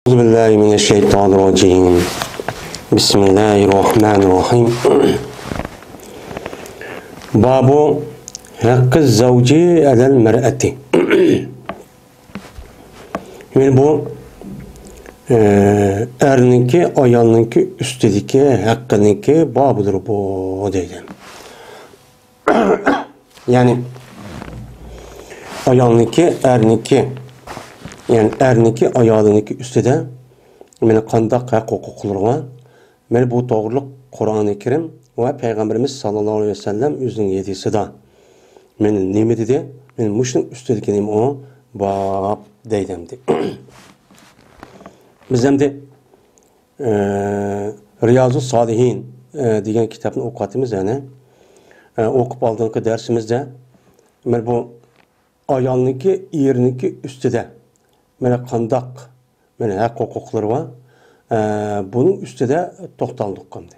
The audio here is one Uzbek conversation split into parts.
أعوذ بالله من الشيطان الرجيم بسم الله الرحمن الرحيم باب حق الزوج على المرأة yani bu erniki ayalınki üstüdeki hakkınınki babıdır bu deydi. Yani ayalınki erniki yani erniki ayalınki üstüde meni qandaq haq huquqlarga meni bu to'g'riliq Qur'oni Karim ve Peygamberimiz sallallahu aleyhi ve sellem o'zining hadisida meni nima dedi? Men mushning üstüdeki nima o bab deydimdi. Biz hem de Riyazu Salihin degan kitobni o'qiyapmiz yani o'qib oldingi darsimizda men bu ayolniki erniki ustida mana qandaq mana haq huquqlari var bunun ustida to'xtaldik qildi.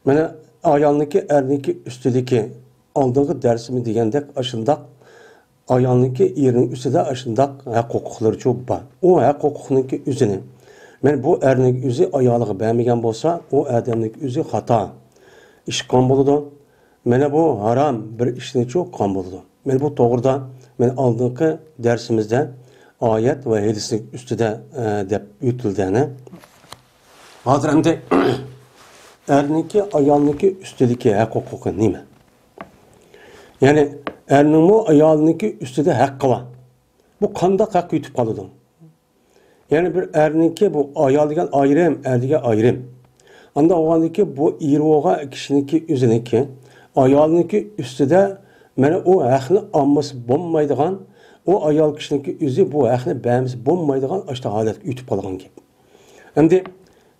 Mana ayolniki erniki ustidagi oldingi darsimiz degandek ashundaq ayolniki erning ustida ashundaq haq huquqlari ko'p bor. O haq huquqniki o'zini men bu erning o'zi ayoliga bermagan bo'lsa, o odamning o'zi xato ish qilgan bo'ladi. Mana bu haram bir ishni cho'q qilgan bo'ladi. Men bu to'g'rida men oldingi darsimizda ayet ve hadislik üstüde dep yutildiğini hazır hem de erniki ayalniki üstüdeki hak hukuku nime? Yani ernin mu ayalniki üstüde hakkı var. Bu kandak hakkı yutup kalıdı. Yani bir erniki bu ayaldigen ayrım, erdige ayrım. Anda oğandaki bu iroğa kişiniki üzeriniki ayalniki üstüde mene o hakkını alması bombaydıgan o ayol kishiniki o'zi bu haqni bamiz bo'lmaydigan ashta holatga yutib qolgan gap. Endi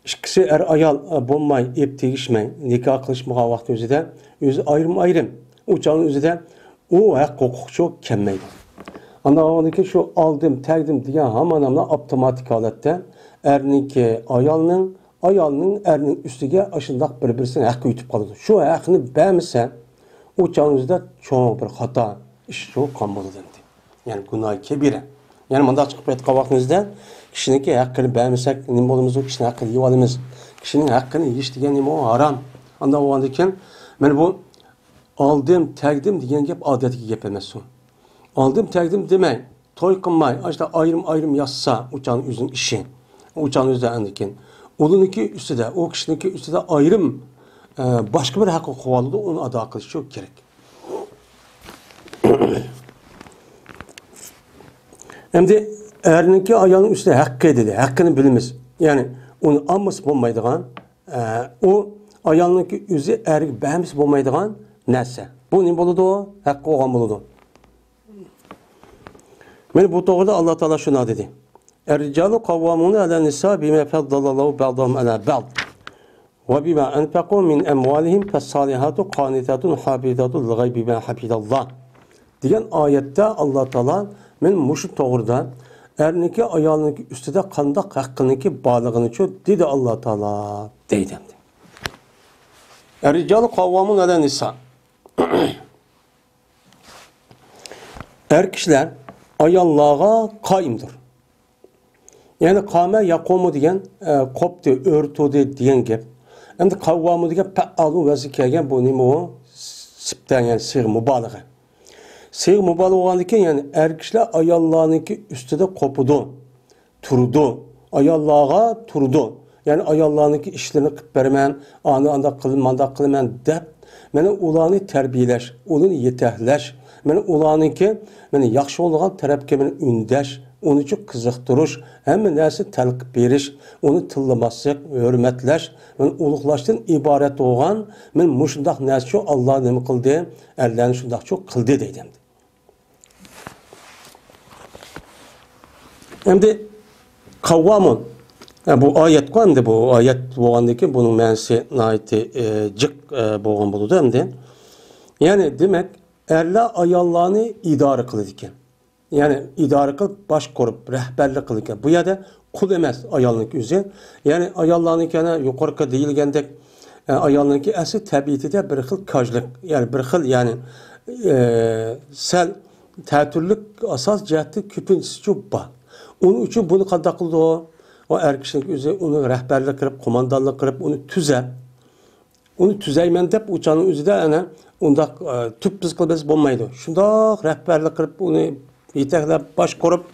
ikkisi ayol bo'lmay, ep tegishmay, nikoh qilishmagan vaqt o'zida o'zi ayrim u chog'ning o'zida u haq huquq cho'q kelmaydi. Andaki şu aldım, tagdim degan hamma avtomatik holatda erniki ayolning erning ustiga ashundaq bir-birisini haqqi yutib qoladi. Shu haqni bamisa u chog'ingizda cho'ng bir xato ish cho'q qon bo'ladi. Yani günah kebire. Yani bunda çıkıp etki vakitinizde kişinin hakkını beğenmesek nime olduğumuz o kişinin hakkını yiyebiliriz. Kişinin hakkını yiyiş diyen nime o haram. Anda o andayken ben bu aldım, tegdim diyen gep adetki gep emesin. Aldım, tegdim demeyin. Toy kılmay, işte ayrım yazsa uçağın yüzün işi. Uçağın yüzde andayken. Onunki üstüde, o kişininki üstüde ayrım başka bir hakkı kovalıdı, onu adı akılış çok gerek. Hem de erniki ayağının üstüne hakkı dedi. Hakkını bilimiz. Yani onu alması bulmaydıgan o ayağınınki üzü ergi beğenmesi bulmaydıgan neyse. Bu ne buludu o? Hakkı olan buludu. Ben bu doğruda Allah Teala şuna dedi. Er-ricalu kavvamune ala nisa bime faddalallahu ba'dahum ala ba'd. Ve bima enfequ min emvalihim fes-salihatu qanitatun hafidatun li-gaybi bima hafidallah. Diyen ayette Allah Teala men muşu doğruda erniki ayolniki üstüde qandaq haqqıniki bağlığını çö dedi Allah Teala deydi. Er-ricalu qavvamun ala nisa. Er kişiler ayollarga qaimdir. Yani qame yaqumu degan qopdi, örtudi degan gap. Endi qavvamu degan fa'alu vazi kelgan bu nima o? Siptan yani sir mubalagha. Seyir mübalağa olandıkken yani erkişler ayallarınki üstüde kopudu, turdu, ayallığa turdu. Yani ayallarınki işlerini kıp vermen, anı anda kılman dep, meni ulanı terbiyeleş, onu yetehleş, meni ulanınki, meni yakşı olan tarafke meni ündeş, onu çok kızıktırış, hem nesi telkip veriş, onu tıllamasık, hürmetleş, men uluqlaştın ibaret olan, men muşundaq nesi çok Allah nemi kıldı, ellerini şundaq çok kıldı deydim. Hem de kavvamun bu ayet var hem de bu ayet boğandaki bunun mənsi naiti cık boğan buludu hem de yani demek erler ayallarını idare kılıdıkken yani idare kılıp baş korup rehberlik kılıdıkken bu ya da kul emez ayalınki üzeri yani ayallarınki yani yukarıka değilgendek ayalınki əsli təbiyyəti de bir xil kajlık yani bir xil yani sel tətürlük asas cəhətli küpüncüsü çok var. Onun için bunu qandaq qıldı o? o er kişinin özü onu rehberlik kılıp, komandanlık kılıp, onu onu tüzeymen dep uçanın özü de ana onda tüp biz kılbız bulmaydı. Şunda rehberlik kılıp, onu yeteklep, baş korup,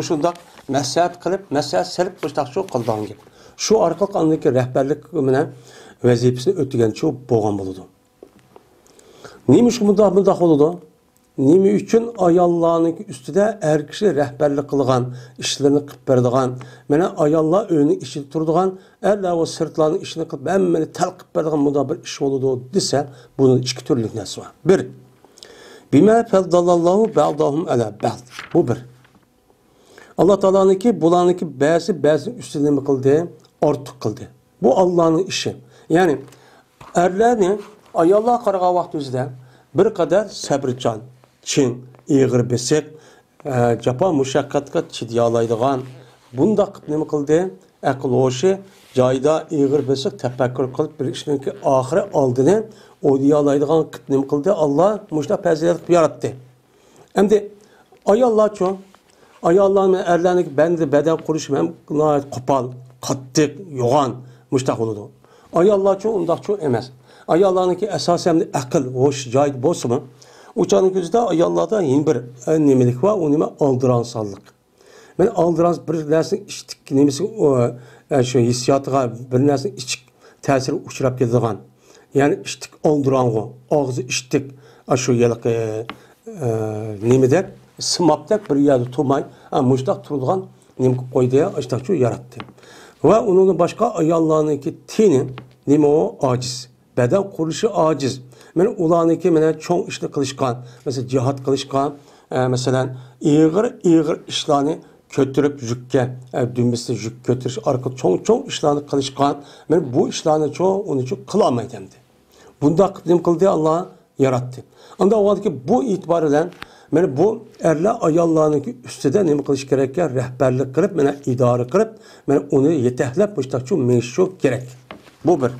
şunda məsləhət qılıb, məsləhət selib qoşdaq şu qıldan gibi. Şu arqalıq andaki rəhbərlik mənə vəzifəsini ötügən çox boğan buludu. Neymiş mundaq oludu? Nemi üçün ayallarının üstüdə hər kişi rəhbərlik qılğan, işlərini qıb berdiğan, mənə ayallar önünün işi turduğan, ərlə o sırtlarının işini qıb, əmməni təl qıb berdiğan mundaq bir iş oludu desə, bunun iki türlük nəsi var. Bir, bimə fəzdallallahu bə'dahum ələ bə'd. Bu bir. Allah Teala'nın ki, bulanın ki, bəzi üstüne mi kıldı, artık kıldı. Bu Allah'ın işi. Yani erlerini ayallah qarağa vaxt özüdə bir kadar səbircan, çin, iğir besik, capa müşakkatqa çidiyalaydıgan, bunda qıp ne mi kıldı? Aql oşi, cayda iğir besik, təfəkkür kılıp bir işinin ki, ahire aldığını, o diyalaydıgan qıp ne mi kıldı? Allah müşta pəziyyət yarattı. Hem de ayallah çoğu, ayallarının erlerindeki bende beden kuruşum hem kopal, kattık, yoğan, müştak oludu. Ayallar çok undaq çok emez. Ayallarındaki esasen akıl, hoş, cahit, bosu mu? Uçanın gözüde ayallarda yeni bir nemilik var, o neme aldıransallık. Ben aldırans bir dersin içtik, nemesi şu hissiyatıga bir dersin içik tesiri uçurap yediğen. Yani içtik aldıran o, ağzı içtik, şu yelik nemeder. Sımaptak bir yerde tutmay, müştak turulgan nem koyduya açtakçı yarattı. Ve onun başka ayallarındaki teni neme o aciz. Beden kuruluşu aciz. Men ulanıki mene çoğun işini kılışkan, mesela cihat kılışkan, mesela iğir işlerini kötürüp jükke, dümbesi jük kötürüş, arka çoğun işlerini kılışkan, men bu işlerini çoğu onun için kılamaydı demdi. Bunda nem kıldı Allah yarattı. Anda o vakti bu itibariyle men bu erle ayallarının üstüde ne kılış gerekken rehberlik kırıp, men idare kırıp, men onu yetehlep müştakçı meşru gerek. Bu bir.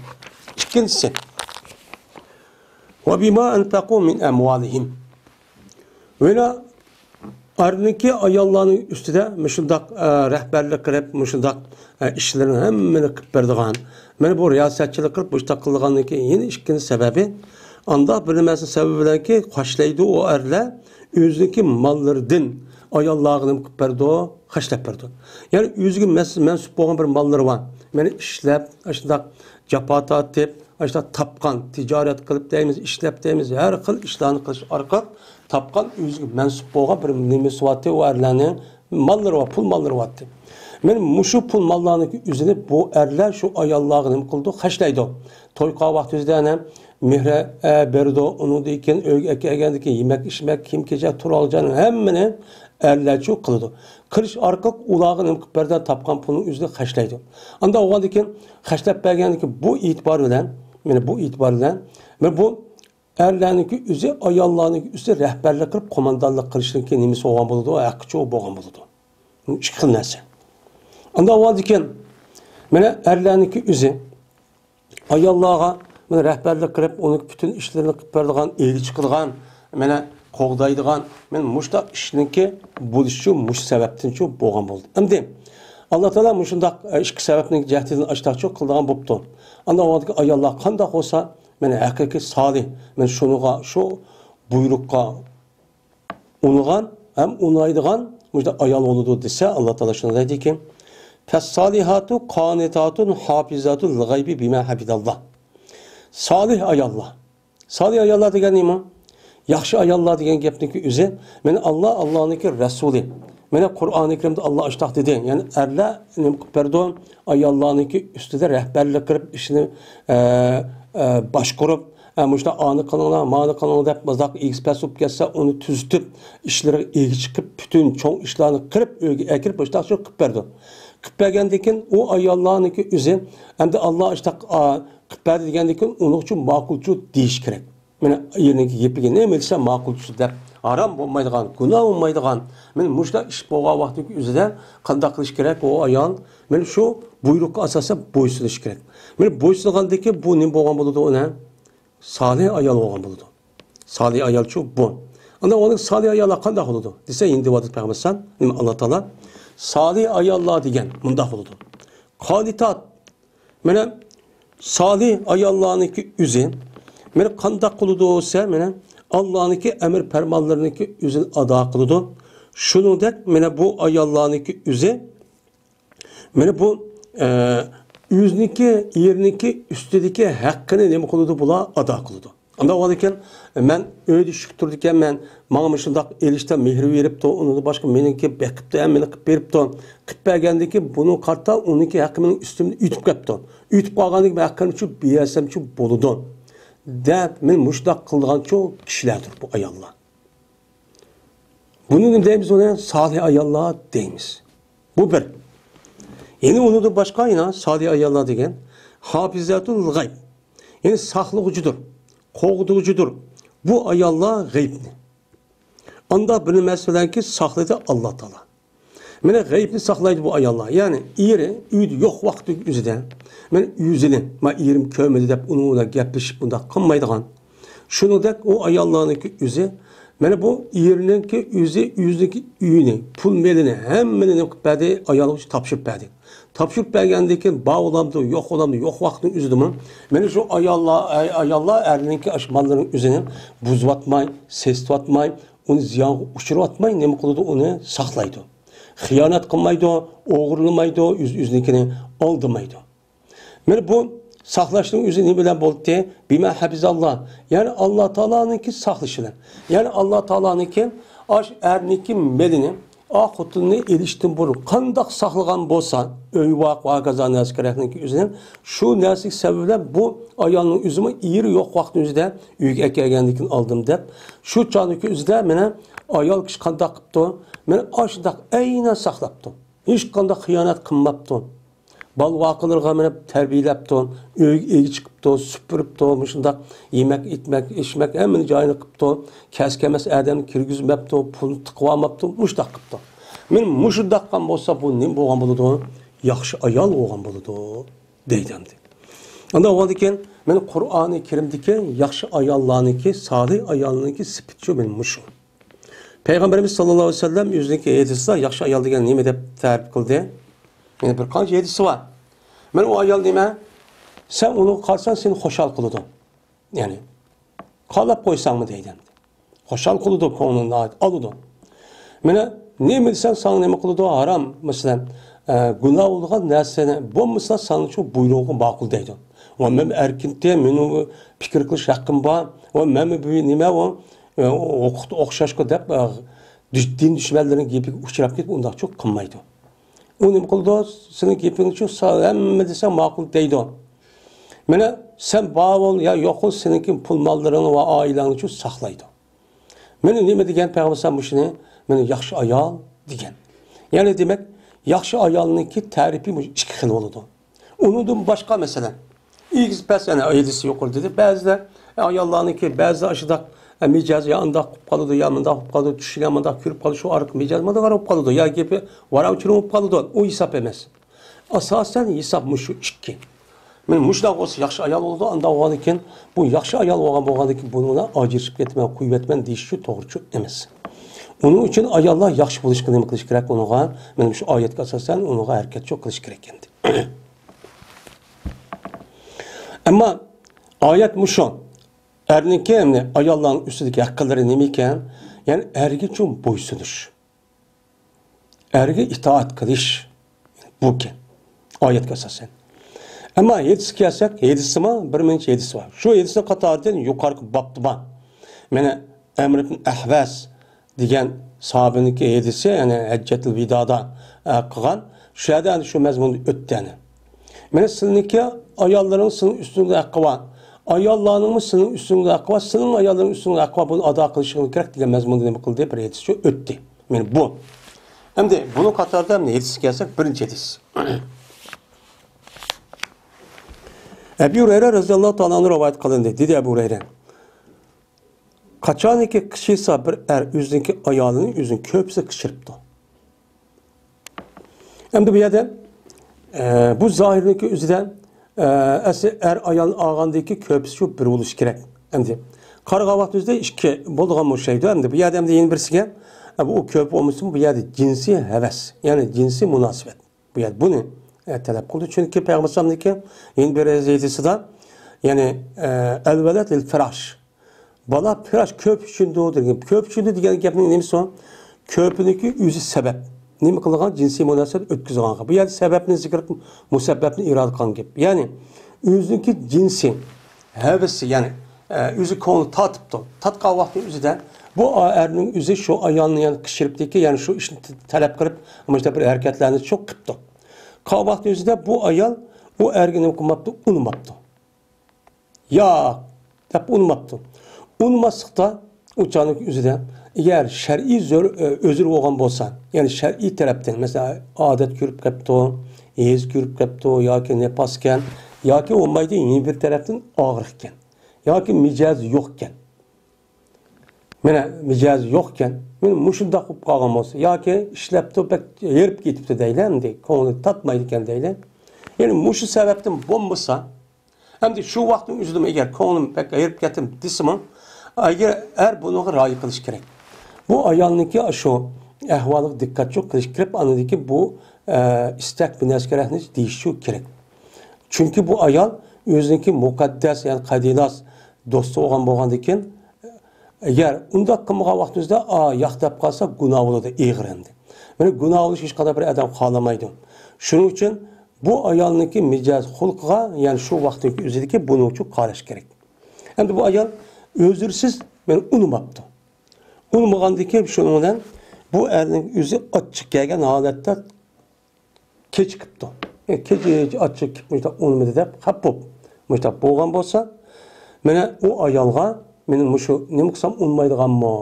İkincisi. Ve bima enfaqu min emvalihim. Böyle ardındaki ayallarının üstüde meşrudak rehberlik kırıp, meşrudak işlerin hemmini kırıp berdiğen. Men bu riyasetçilik kırıp müştak kıldığındaki yeni ikinci sebebi, anda bilinmesin sebebiyle ki kaçlaydı o erle özündeki mallardan ayallarını kırıp berdi o, kaçlayıp berdi. Yani özüge mensup olan bir malları var. Men işlep, aşağıda capat atıp, aşağıda tapkan, ticaret kılıp deyimiz, işlep deyimiz, her xil işlerini kılış arka tapkan özüge mensup olan bir nimesi vatı o erlerinin malları var, pul malları vatı. Men muşu pul mallarının üzerine bu erler şu ayallarını kıldı, kaçlaydı. Toyqa vaxtı özde mihre berdi onu deyken egendiki yemek içmek kim gece tur alacağını hemmini erler çok kıldı. Kırış arka ulağın berden tapkan pulun üzerine kaçlaydı. Anda o vadiki kaçlayıp bergendiki bu itibarıyla bu erlerindeki üzeri ayallarındaki üzeri rehberlik kılıp komandanlık kılışındaki nimesi olan buludu, o ayakkı çoğu boğan buludu. Çıkın neyse. Anda o vadiki erlerindeki üzeri ayallarga men rehberlik kılıp, onun bütün işlerini kılıp berdiğen, ilgi çıkılgan, mene qoğdaydıgan, men muşta işinki buluşu, muş sebepten çok boğan buldu. Şimdi Allah Teala muşunda işki sebepinin cehdini açtık çok kıldığan buptu. Anda o vadiki ayallar kandak olsa, mene hakiki salih, men şunuğa, şu buyrukka unuğan, hem unaydıgan, muşta ayal oludu dese Allah Teala şunu dedi ki, Fes-salihatu qanitatun hafizatul gaybi bima habidallah. Salih ayallah. Salih ayallah degen nima? Yaxşı ayallah degen gepniki özü, men Allah'ınki Resulü. Mene Kur'an-ı Kerim'de Allah açtaq dedi. Yani erle pardon ayallah'ınki üstüde rehberlik kırıp işini baş kurup işte anı kanalına, manı kanalına hep mazak ilgisi gelse onu tüzütüp işleri ilgi çıkıp bütün çoğun işlerini kırıp ekirip işte çok kıpperdi. Kıppergendikin o ayallah'ınki özü hem de Allah işte kıpperdi degendikin onun için makulcu deyiş gerek. Mene yerindeki yepige ne emelse makulcu der. Haram olmaydıgan, günah olmaydıgan. Men muşta iş boğa vaxtı üzerinde qanday qilish kerak o ayol. Men şu buyrukka asasen boysunish kerak. Men boysunğandaki bu ne boğan buludu ona? Salih ayol boğan buludu. Salih ayol şu bu. Anda onun salih ayola qanday buludu? Dese indi vadat Peygambersan, Allah Taala salih ayollar degan bundoq bo'ladi. Qonitat. Mana salih ayollarniki o'zi mana qanday qiladi bo'lsa, mana Allohniki amr farmonlariniki o'zini ado qiladi. Shuningdek, mana bu ayollarniki o'zi mana bu o'zniki, erniki ustidagi haqqini nima qiladi bular ado qiladi. Anda o ekan men öyle şükür diken men bana şundak elişte mehr veripti, onu da başka meniki bekipti, meni qilib beripti. Qilib bergandiki bunun karta onunki hakkımın üstümde ütüp kepti. Ütüp qalgandaki hakkım üçün bersem üçün boludu. Dep men muşdak qılgan çok kişilerdir bu ayollar. Bunun deyimiz ona salih ayollar deyimiz. Bu bir. Yine onu da başka yine salih ayollar degen hafizatul gayb. Yani saklıqıcıdır. Qoğducudur. Bu ayollar g'aybni. Anda bilmezler ki sakladı Allah Teala. Mene g'aybni saklaydı bu ayollar. Yani iri uydu yok vakti yüzüden. Men yüzünü, ma irim kömedi dep onunla gapleşip bunda qılmaydigan. Şunu da o ayollarınki yüzü, mene bu irininki yüzü, yüzdeki üyünü, pul melini, hemmenini bedi ayollar tapşırıp bedi. Tapşırıp bergendeki bağ olamdı, yok olamdı, yok vaktin üzüdü mü? Beni şu ayallar erlininki aşmanların üzerine buzub atmay, ses atmay, onu ziyan uçurup atmay, ne mi kılıdı onu saklaydı. Hıyanet kılmaydı, oğurlamaydı, üzünikini aldımaydı. Beni bu saklaştığın üzerine bilen boldu diye, bime hafizallah. Yani Allah Teala'nınki saklışını. Yani Allah Teala'nınki erlininki melini, Xotini eliştin bunu qandaq saxlagan bolsa, öyvaq va qazan askarlarning üzündən şu nəslik səbəblə bu ayolning üzümü iri yo'q vaqtning üzüdə uyga kelgandikin aldım deb, şu çaniki üzüdə mənə ayol kishi qandaq qıpdı, məni aşdaq aynan saxlapdı. Heç qandaq xiyonat qılmapdı. Bal vaqılarga məni tərbiyeləpdi, uyga chiqibdi, süpürübdi, shundaq yemək, itmək, içmək həmmini joyini qıpdı, kəskeməs adamni kirgizmapdi, pulni tiqvamapdi, mushdaq qıpdı. Men mushdaq qan bolsa bu nim bo'lgan bo'ladi? Yaxshi ayol bo'lgan bo'ladi deydi. Anda o ekan, men Qur'oni Karimdagi yaxshi ayollarniki, salih ayollarniki sifati men mushu. Payg'ambarimiz sallallohu alayhi vasallam o'zining hadisida yaxshi ayol degan nima deb ta'rif qildi? Yani bir qancha hadisi var. Men o ayol nima? Sen onu qalsan seni xo'shal qiladi. Yani qalab qo'ysangmi deydi. Xo'shal qiladi, ko'nglingni oladi. Mena nima desen sana nima qiladi? Haram, masalan, gunoh bo'lgan narsani bo'lmasa sana shu buyrug'i ma'qul deydi. Va men erkinlikda meni fikr qilish haqqim bor. Va men bu nima o'xshashga deb din dushmanlarining gapiga uchrab ketib undoq çok qilmaydi. O nima qildi? Sening gaping uchun hamma desa ma'qul deydi. Mana sen bavul ya yo'q, seninki pul mollarini va oilangni uchun saqlaydi. Mana nima degan payg'ambar shuni, mana yaxshi ayol degan. Ya'ni demak, yaxshi ayolniki ta'rifi ikki xil bo'ladi. Undan boshqa masalan, X yana ayolisi yo'q dedi. Ba'zilar ayollarniki ba'zi ashidaq mecaz ya anda qoladi, ya mında qoladi, tushgan mında ko'rib qolish shu orqali mecaz mında qarab qoladi, ya gapi vara uchirib qoladi. O hisob emas. Asosan hisob mushu ikki. Men mushda bo'lsa yaxshi ayol bo'ldi, anda o'g'an ekan, bu yaxshi ayol bo'lgan ekan, buni ajirishib ketman, qo'yib etman deyish to'g'ri emas. Uning uchun ayollar yaxshi bo'lishga nima qilish kerak? Unga men shu oyatga asosan unga harakat çok qilish kerak endi. Ammo oyat mushu erninki hamda ayollarning ustidagi haqqilari nima ekan? Yani erga uchun bo'ysunish. Erga itoat qilish bu ekan. Oyatga asosan. Ama yedisi kelsak, yedisi mi? Bir mincha yedisi var. Şu yedisi qatoridan yuqorgi bobda bor. Mana Amr ibn Ahvas degan sahabiniki yedisi, yani Hajjatul Vidoda qilgan, shu yerda shu mazmunni o'tdi. Mana sizniki ayollarning sizning ustingizda haqqi bor. Ayollarning sizning ustingizda haqqi bor, sizning ayollarning ustingizda haqqi bor, buni ado qilishingiz kerak degan mazmunni nima qildi? Bir yedisi shu o'tdi. Mana bu. Endi buni qatorida yedisi kelsak, birinchi yedisi. Ebu Hureyre radıyallahu ta'ala'nın rivayet kılındı. Dedi Ebu Hureyre. Kaçaniki kışıysa bir yüzündeki ayağının yüzün köpse kışırıptı. Hem de bir yerde bu zahirindeki yüzüden ayağının ağandaki köpse şu bir oluş gerek. Hem de karga vakti yüzde iki bulduğum bu şeydi. Hem de bir yerde yeni birisi Bu köp olmasın bu yerde cinsi heves. Yani cinsi münasebet. Bu yerde bunu talep kıldı. Çünkü Peygamber sallallahu yeni bir reziyetisi de yani elvelet el firaş. Bala firaş köp için doğudur. Köp için de diyen gapning nemisi o? Köpününki yüzü sebep. Nima qilgan jinsiy munosabat o'tkazgan. Bu yerda sababni zikr qilib, musabbabni irod qilgan gap. Ya'ni o'ziniki jinsiy havasi, ya'ni o'zi ko'ngli tatibdi. Tatgan vaqtning o'zida bu erning o'zi shu ayolni yani qishiribdiki, ya'ni shu ishni talab qilib, mana shu bir harakatlarni çok qilibdi. Qolgan vaqtning o'zida bu ayol bu erga nima qilmabdi? Unmabdi. Ya, deb unmabdi. Unmaslikda uçanın o'zida eğer şer'i özür olgan bolsa, yani şer'i taraftan mesela adet görüp kapto, ez görüp kapto, yoki nepasken, yoki olmaydı yeni bir taraftan ağırken, yoki mijaz yokken. Mana mijaz yokken, men mushunda qilib qolgan bolsa, yoki ishlabdi pek yerib ketibdi deylamdi, ko'ngli tatmaydi ekan deylar. Yani mushu sababdan bo'lmasa, hamda shu vaqtning o'zida agar ko'nglim pek yerib ketdim desam, eğer bunu ra'y qilish kerak. Bu ayolniki şu ahvoliga diqqat çok qilish kerak, anadiki bu istak binaskerakni deyishish kerak. Çünkü bu ayol o'ziniki muqaddas, yani qadilas do'sti bo'lgan ekan, agar undaq qilmagan vaqtimizda yaqtab qolsa gunoh bo'ladi, eg'irandi. Mana gunoh bo'lish hech qanday bir odam xohlamaydi. Shuning uchun bu ayolniki mijoz xulqiga, yani shu vaqtdagi o'zidagi buni uchun qarash kerak. Endi bu ayol özürsüz men unmabdi. Unmagandaki şundan bu erning o'zi ochiq kelgan holatda kechikibdi. Kecha ochiq kelibdi, unmadi deb xap bo'lib. Mushta bo'lgan bo'lsa, mana u ayolga mening mushu nima qilsam unmaydiganmi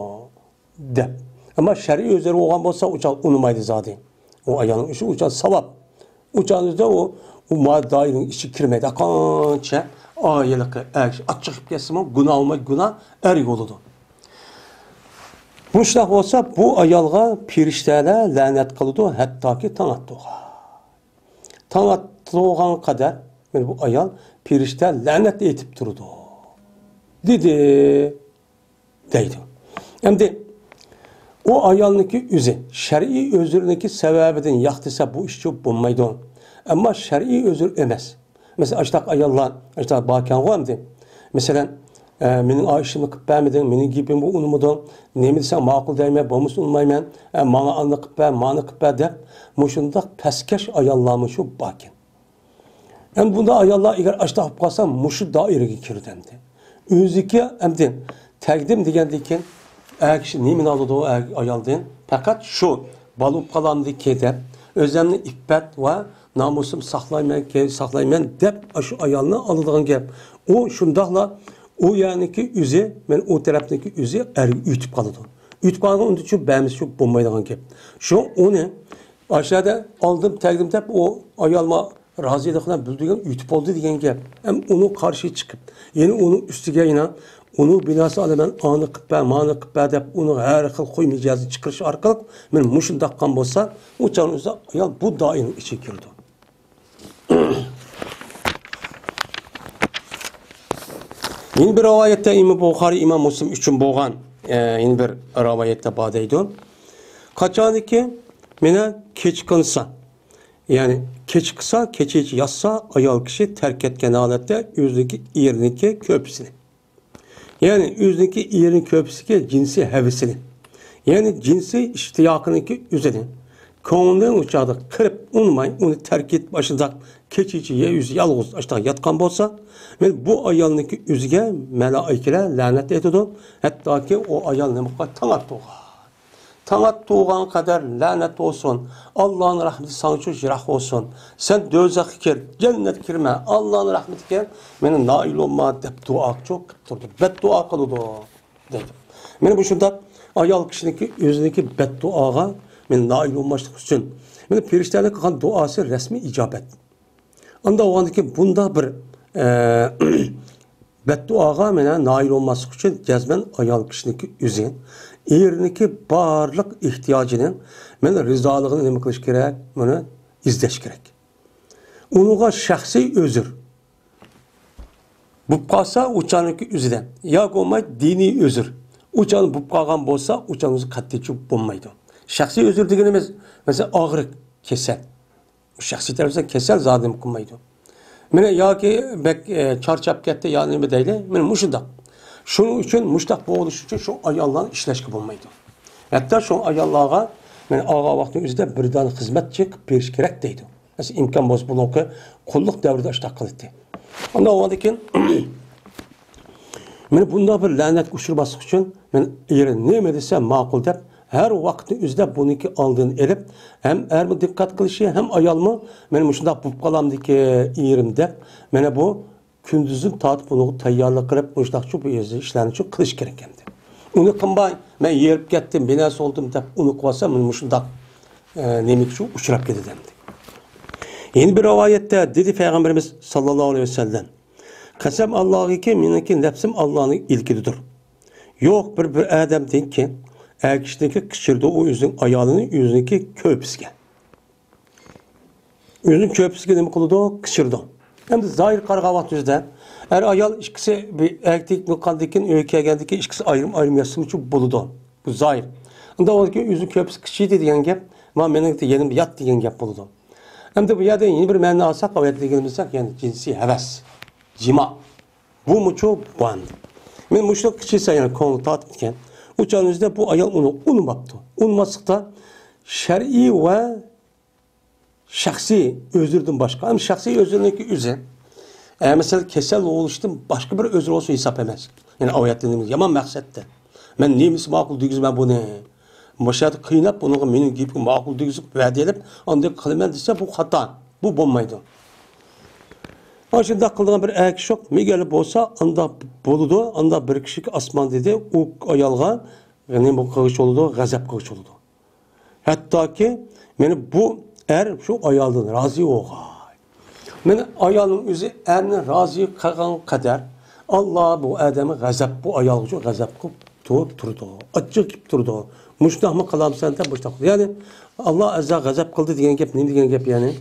deb. Ammo shar'iy o'zlari bo'lgan bo'lsa, uçal unmaydi zodi. O ayolning ishi uçal savab. Uçalda o maddaning ichi kirmaydi. Qancha ayılıqı açıq kesimi günah olmak günah er yoludur. Bu işler olsa bu ayalga pirişteler lanet kılıdı hatta ki tanattığa. Tanattığa kadar bu ayal pirişte lanet etip durdu. Dedi. Deydi. Şimdi o ayalniki üzü şer'i özürüneki sebebinin yaktıysa bu iş çok bulmaydı. Ama şer'i özür emez. Mesela açtak ayallar, açtak bakan var mesela menin ayışımı qilib bermedin, mening gapim bu unumudun, nemi desem ma'qul deyman, bo'lmasa unmayman, mana anni qilib ber, mani qilib ber deb, mushundaq pastkash ayollarmi shu bakan. Endi bunda ayollar agar açtak qilib qolsa, mushu doiraga kirdi endi. O'ziki endi taqdim degandan keyin kishi nemini oladi o ayoldan? Faqat shu bo'lib qolamdiki deb, o'zimni iffat va namusum saqlayman deb şu ayolni oladigan gap. O shundaqla o yani ki üzü, men o taraftaki üzü ütüp qoladi. Ütüp qolgan unda şu bamiz şu bo'lmaydigan gap. Şu onu aşağıda aldım, taqdim deb o ayolma razılıqla bildigan ütüp oldu degan gap. Hem onu qarshi chiqib, yeni onu üstiga yana onu bilası alaman anı qilib, mani qilib deb onu har xil qo'y mijozi chiqarish orqali men mushundaq qilgan bo'lsa, o chog'da ayol bu doim ichiga kirdi. Yeni bir rivayette İmam Buxari, İmam Müslim üçün bo'lgan yeni bir rivayette badaydı. Qachoniki meni kech qilsa, yani kech qilsa, kechichi yatsa, ayol kishi terk etgan holatda o'ziniki erniki ko'pisini. Yani o'ziniki erni ko'pisiga jinsi havasini. Yani jinsi ishtiyoqiniki o'zini. Ko'ngildan uçadı kırıp unmay, onu terk et başında keçici ye yüzü yalğız aşağı yatkan bolsa, men bu ayalniki üzge melaikeler lanet ediyordu. Hatta ki o ayal ne mutlaka tanattığa. Tanattığa kadar lanet olsun. Allah'ın rahmeti sana çok jirah olsun. Sen dözak gir, cennet girme. Allah'ın rahmeti gel. Benim nail olma dep dua çok kıptırdı. Beddua kılıdı dedi. Benim bu şunda ayal kişinin özündeki bedduağa men nail olmaşlık için. Men perişteler kılgan duası resmi icabet. Anda oğandaki bunda bir bedduağa mena nail olmaşlık için cezmen ayal kişinin özü, erniki barlık ihtiyacının men rızalığını nima qilish kerak, bunu izlesh kerak. Unuğa şahsi özür. Bu qolsa uçaniki o'zidan. Yoki bo'lmay diniy özür. uçan bo'lib qolgan bo'lsa, uçanızı qattiq bo'lmaydi. Shaxsiy özür deganimiz, mesela og'riq, kasal. Shaxsiy tarafdan kasal zadim qilmaydi. Mene yoki bek charchab ketdi, yo nima deydi? Mene mushundaq. Shuning uchun mushtaq bo'lish uchun shu ayollarni ishlashga bo'lmaydi. Hatto shu ayollarga men og'a vaqtning o'zida birdan xizmatchi qilib berish kerak deydi. Mesela imkon bo'lsa buni qulluq davrida ishtaq qildi. Ondan keyin men bunda bir la'natga uchramaslik uchun men eri nima desa ma'qul deb her vaqtni o'zida buniki oldini elib, hem ermi diqqat qilishi, hem ayolmi men shunday bo'lib qolamdiki erim deb, mana bu kunduzim tatib buni tayyorlik qilib, shunday bu ishlarni qilish kerak endi. Uni qilmay, men yerib ketdim, binas oldim deb uni qilsam, men shunday nima shu uchrab ketadi endi. Yeni bir rivayette dedi Peygamberimiz sallallahu aleyhi ve sellem, "Qasam Allah'iki meniki nefsim Allah'ın ilkidir." Yok bir adam deydi ki, erkişteki kışırdı o yüzün ayağını yüzündeki köpüsge. Yüzün köpüsge ne mi kılıdı o? Kışırdı. Hem de zahir kargavat yüzde. Eğer ayal işkisi bir erkek nukandikin öykeye geldiki işkisi ayrım yazsın için buludu. Bu zahir. Onda o ki yüzün köpüsü kışıydı diyen gep. Ama benim de yenim yat diyen gep buludu. Hem de bu yada yeni bir meni alsak, ayet diyenimizden yani cinsi heves. Cima. Bu mu çok bu anda. Ben muşluk kışıysa yani konu tatipken uçağınızda bu ayal onu unutmaktı. Unutmasıkta şer'i ve şahsi özürden başka. Ama şahsi özüründeki üzü. Mesela kesel oluştum başka bir özür olsun hesap emez. Yani ayetlerimiz yaman maksette. Ben neymiş makul düğüz ben bunu. Başarı kıynap bunu benim gibi makul düğüz vaat edip anda kılmen dese bu hata. Bu bombaydı. Aşında kıldığın bir erkek yok. Miguel olsa anda buludu. Anda bir kişi asman dedi. O ayalga yani bu kılıç oldu. Gazap kılıç oldu. Hatta ki beni bu şu ayaldan razı oğa. Beni ayalın üzü erine razı kalan kadar Allah bu adamı gazap bu ayalcı gazap kılıp durdu. Açık kılıp durdu. Muştah mı kalam sen de muştah. Yani Allah azza gazap kıldı diyen gep ne diyen gep yani?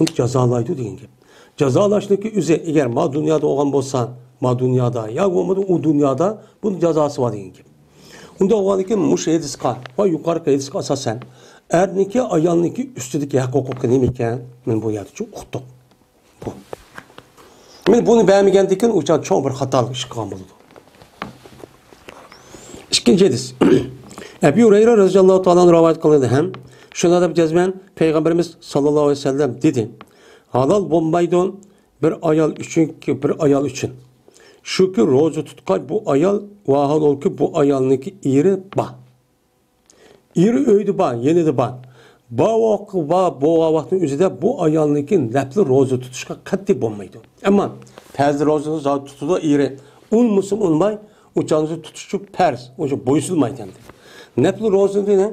Onu cezalaydı diyen gep. Cezalaştaki üze eğer ma dünyada olan bolsa ma dünyada ya olmadı o dünyada bunun cezası var diyen gibi. Onda o ki muş ediska ve yukarı ediska asasen erniki ayalniki üstüdeki hukuk neyken men bu yerde çok uqtuk. Bu. Men bunu beğenmegendikin uçan çok bir hatalık iş kılgan buldu. İkinci hadis. Ebu Hureyre radıyallahu ta'ala rivayet kıldı hem şuna da cezmen Peygamberimiz sallallahu aleyhi ve sellem dedi. Halal bombaydı bir ayal için ki bir ayal için. Şu ki rozu tutkay bu ayal vahal ol ki bu ayalniki iri ba. İri öydü ba, yeni de ba. Ba vakı ba bu vaktin üzerinde bu ayalniki lepli rozu tutuşka katli bombaydı. Ama perzi rozunu zaten tutudu iri. Un musun unmay uçağınızı tutuşu perz. O boysulmaydı hem de. Lepli rozunu değil ne?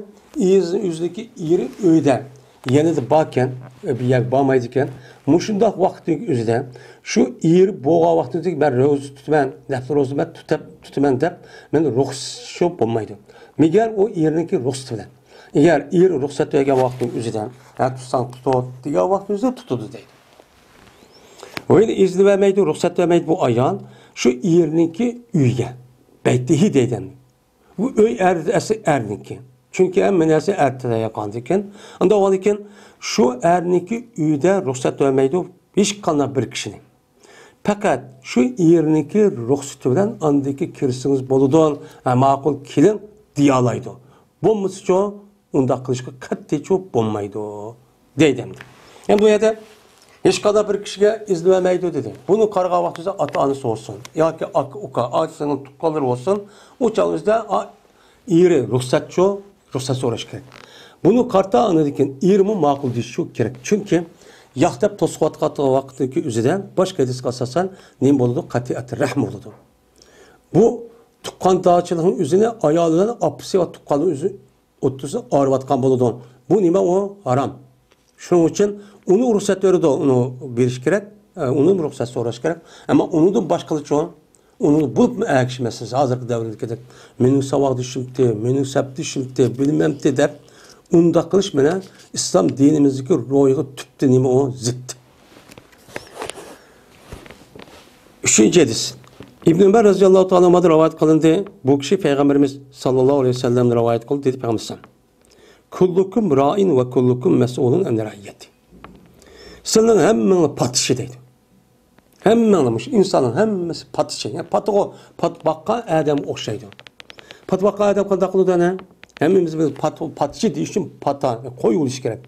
Yüzdeki iri öyden. Yeni de bakken bir yer bağmaydıkken muşunda vaktin üzerinde şu iri boğa vaktindeki ben rozu tutman, nefli rozu ben tutman dep ben ruhsat bulmaydı. Miger o irinki ruhsat bilen. Eğer iri ruhsat vergen vaktin üzerinde ya tutsan tutu diye vaktin üzerinde tutudu deydi. Öyle izni vermeydi, ruhsat vermeydi bu ayağın şu irinki üyge. Beytihi deyden. Bu öy erdinki. Çünkü en menası ertede yakandıkken. Onda o halde şu erniki üyde ruhsat vermeydi hiç kalına bir kişinin. Fakat şu erniki ruhsat veren andaki kirsiniz boludan makul kilin diyalaydı. Bomması çoğu onda kılışka katli çoğu bommaydı deydemdi. Yani bu yerde hiç kadar bir kişiye izni vermeydi dedi. Bunu karga vaktinde ata anısı olsun. Ya ki ağaçlarının tukkaları olsun. Uçağınızda iri ruhsat çoğu ruhsat uğraş gerek. Bunu karta anladıkken irimi makul diş çok gerek. Çünkü yahtap tosquat katı vaktindeki üzerden başka edis kasasan neyim oldu? Katiyat rahm oldu. Bu tukkan dağçılığın üzerine ayağından apısı ve tukkanın üzerine otuzu ağırvatkan oldu. Bu neyme o haram. Şunun için onu ruhsat verir de onu biriş gerek. Onun ruhsatı uğraş gerek. Ama onu da başkalı çoğun onu bulup mu ekşimesiniz? Hazırki devrede menin savak düşümte, menin sep düşümte, bilmemte der. Onu da kılış mene İslam dinimizdeki ruhu tüpte nime o zıttı. Üçüncü hadis. İbn Ömer radıyallahu ta'ala anhu'dan rivayet kılındı. Bu kişi Peygamberimiz sallallahu aleyhi ve sellem'den rivayet kıldı. Dedi Peygamberimiz: "Kullukum ra'in ve kullukum mes'ulun an ra'iyyeti." Sizlerin hemmeniz patişi deydi. Hemmeniz insanın hemmesi patişi. Yani pat bakka adam okşaydı. Pat bakka adam kadar kılıdı ne? Hemmimiz patişi deyişim pata koy oluş gerek.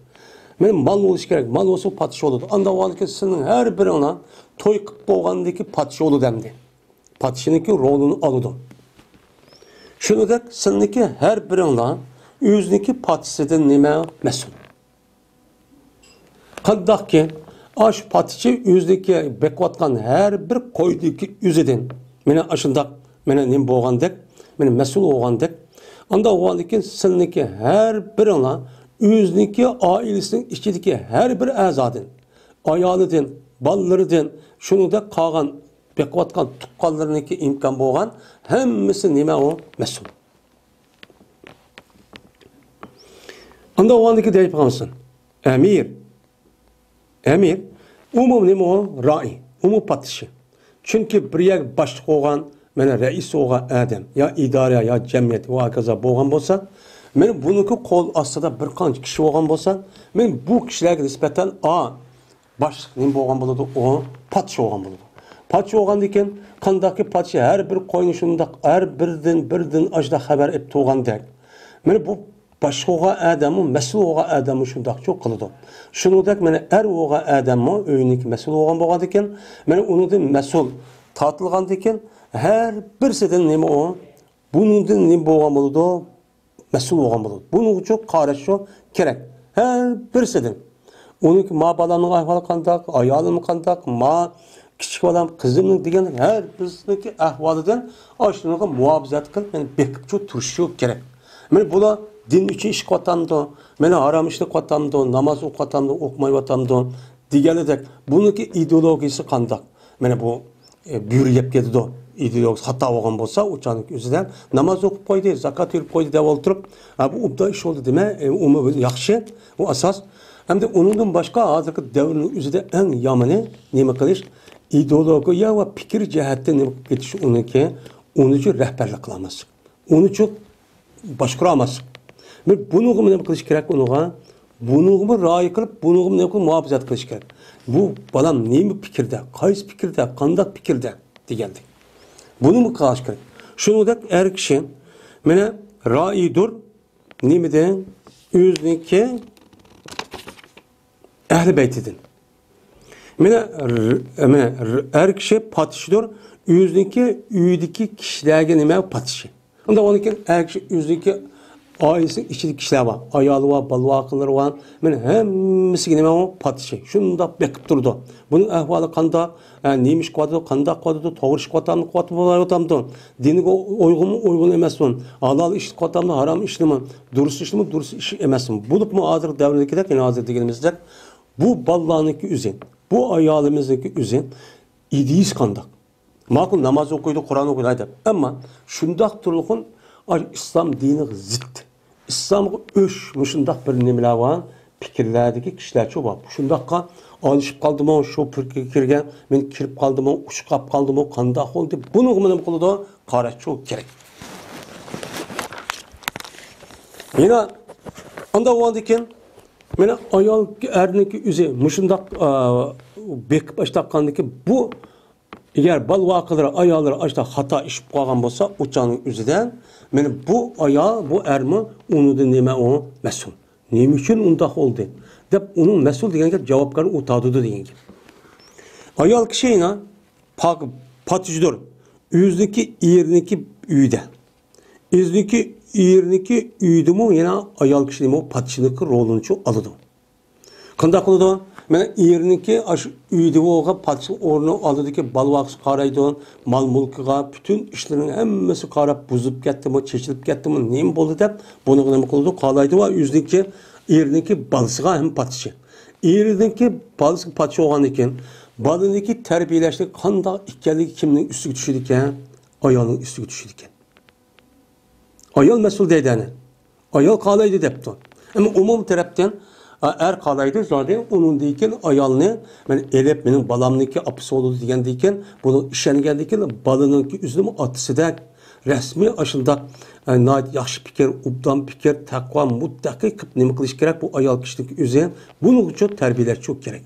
Benim mal oluş gerek. Mal olsa patişi olurdu. Anda o halde sizin her birine toy kıp boğandaki patişi oldu demdi. Patişiniki rolunu alırdı. Şunu da sizinki her birine yüzdeki patişiden nime mesul. Kandak ki aş patişi yüzdeki bekvatkan her bir koydaki yüzeden mene aşındak mene nim boğandak mene mesul oğandak anda o halde sizinki her birine yüzdeki ailesinin içindeki her bir azadın ayalıdın ballarıdın şunu da kağan bekvatkan tukkallarındaki imkan boğan hemmisi nime o mesul. Anda o halde deyip kalmışsın. Emir, umum nima o? Ra'i, umum patişi. Çünkü bir yer başlık olan, mene reis olan adam, ya idare, ya cemiyet, o akaza boğan bolsa, men bununki kol aslında bir kanç kişi olan bolsa, men bu kişilerge nispeten başlık nima boğan boludu, o patişi olan boludu. Patişi olan diken, kandaki patişi her bir koynuşunda, her birden ajda haber epti olan der. Men bu başka oğa adamı, mesul oğa adamı şundak çok kılıdı. Şunu da mene er oğa adamı, öyünlük mesul oğan boğadı iken, mene onu da mesul tatılgandı iken, her birisinden nemi o, bunun da nemi boğan buludu, mesul oğan buludu. Bunun çok karşı gerek. Her birisinden. Onun ki ma balanın ahvalı kandak, ayalının kandak, ma küçük adam kızımın degen her birisindeki ahvalıdan aşınlığa muhafazat kıl, yani bekipçu turşu gerek. Men bula din için iş katandı, mene haram işlik katandı, namaz okatandı, okumayı vatandı, diğerledek. Bununki ideologisi kandak. Mene bu büyür yep geldi do ideologisi hata olgan bolsa, uçanık yüzüden namaz okup koydu, zakat verip koydu dev oturup, bu ubda iş oldu deme, yaxşı, o asas. Hem de onundan başka hazırki devrinin yüzüde en yamını neme kılış, ideologiya ve fikir cihette neme geçiş onunki, onu için rehberlik kılamaz. Onu için başkuramaz. Bunu ne kılış gerek onuğa? Bunu ra'y kılıp, bunu ne kılıp muhafazat kılış gerek. Bu balam neymi fikirde, kayıs fikirde, kandak fikirde digeldik. Bunu mu kılış gerek? Şunu da er kişi, mene ra'y dur, nimiden, yüzniki, ehl-i beytidin. Mene er kişi patişidir, yüzniki, üydeki kişilerge nime patişi. Onda onun için er kişi, yüzdeki ailesinin içindeki kişiler var. Ayalı var, balı akılları var. Men hemmisi nime o patişi. Şunu da bekip durdu. Bunun ahvalı kanda, neymiş kuadı, kanda kuadı, toğır kuatamdı, kuatamdı. Dinik uygun emesin. Halal iş kuatamdı, haram işlemi, dürüst işlemi, dürüst iş emesin. Bulup mu hazır devrindeki de, yine hazır diyelimizde. Bu ballağındaki üzün, bu ayalimizdeki üzün, idiyiz kandak. Makul namaz okuydu, Kur'an okuydu, haydi. Ama şundak turluğun İslam dini zıt. İslam'a öş, şundak bir nemiler var, fikirlerdeki kişiler çok var. Şundakka alışıp kaldım o, şu fikirgen, ben kirip kaldım o, uçkap kaldım o, kandak oldu. Bunu kumanım kulu da karaç çok gerek. Yine, anda o andiken, mene ayal erdinki üze, muşundak bekip açtakkandaki bu eğer bal vakıları, ayağları açta hata işip koygan bolsa, uçanın üzüden, mene bu ayağı, bu ermi, onu da neme o mesul. Neme için undak oldu? Dep onun mesul diyenke cevapları utadıdı diyenke. Ayal kişiyine patücüdür. Yüzdeki iğrindeki üyde. İzdeki iğrindeki üydü mü yine ayal kişiliği o patücülükü rolünü çok alıdı. Kandak oldu? Mene iğrindeki üydü oğa patücülük orunu aldı ki balvaqsı qaraydı, mal mulkiga, bütün işlerin hemmesi qarab buzup ketdi mi, çeşilip ketdi mi, neyim boldu dep, bunu nima qildi? Qalaydı va yüzdeki iğrindeki balısıga hem patücü. İğrindeki balısı patücü olgan eken, balındaki terbiyeleştik kanda ikkenligi kimning üstüge düşüdü eken? Ayalning üstüge düşüdü eken. Ayal mesul deydi ana. Ayal qalaydı depdi. Ama umum tarafdan er qalaydı zaten onun deyken ayalını ben elep benim balamniki apısı oldu diyen deyken bunu işengen deyken balınınki üzülüm atısıda resmi aşında nait yaxşı fikir, ubdan fikir, takva, mutlaka kıp nemi kılış gerek bu ayal kişilik üzerine bunun için terbiyeler çok gerek.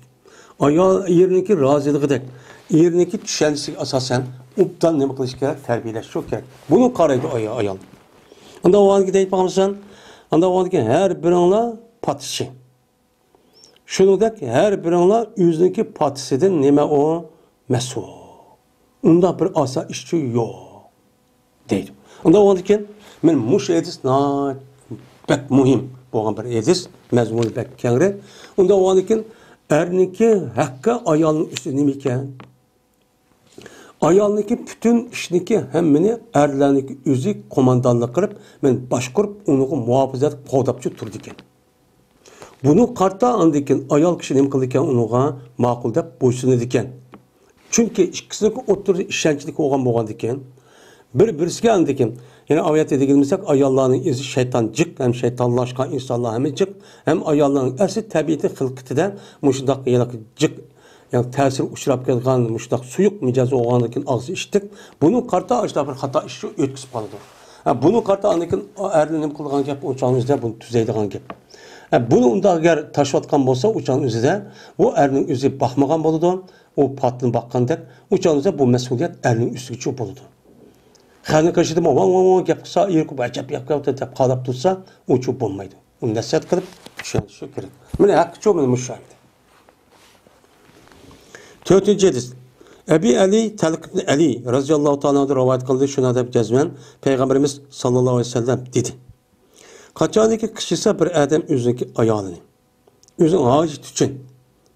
Ayal yerindeki razılığı dek, yerindeki düşenlisi asasen ubdan nemi kılış gerek terbiyeler çok gerek. Bunu karaydı ayal. Anda o an gideyip bakmışsan, anda o an ki her birinle patışı. Şunu da ki her birinle yüzdeki patısıdan neme o mesul. Onda bir asa işçi yok. Değil. Onda o an ki men muş edis na pek mühim. Bu bir edis mezmunu pek kengre. Onda o an ki erniki hakka ayalın üstü nemiken ayalniki bütün işniki hemmini erlerniki üzü komandanlık kırıp men başkurup onu muhafızat qo'dapçı turdiken. Bunu karta andiken ayal kişi nemi kıldiken onuğa makul dep boysunur diken. Çünkü ikisini oturdu işençilik olgan boğan diken. Birisiga andiken yani ayet edilmişsek ayalların izi şeytancık hem şeytanlaşkan insanlar hem cık hem ayalların asli tabiati hılkıtıda muşdak cık yani tesir uçurap kelgan muşdak suyuk micazı olgandiken ağzı içtik. Bunu karta açta bir hata işi ötküsüp kalıdı. Bunu karta andiken erlinim kılgan gep uçağınızda bunu tüzeydiğen gep. Bunu unda agar taşıvatkan bolsa uçağın üzerinde o erinin üzü bakmagan boludu. O patlın bakkandak uçağınızda bu mesuliyet erinin üstüge boludu. Xarni kaşıdım o yapsa yerkup acap yapıp qalap tutsa uçup olmaydı. Onu nasihat kılıp şu gerek. Mene hakkı çok müşahede. Dördüncü hadis. Ebi Ali Talq Ali radıyallahu ta'ala rivayet kıldı şuna da cezmen Peygamberimiz sallallahu aleyhi ve sellem dedi. Kaçaniki kişisi bir adam özündeki ayalını. Özün hacı tüçün.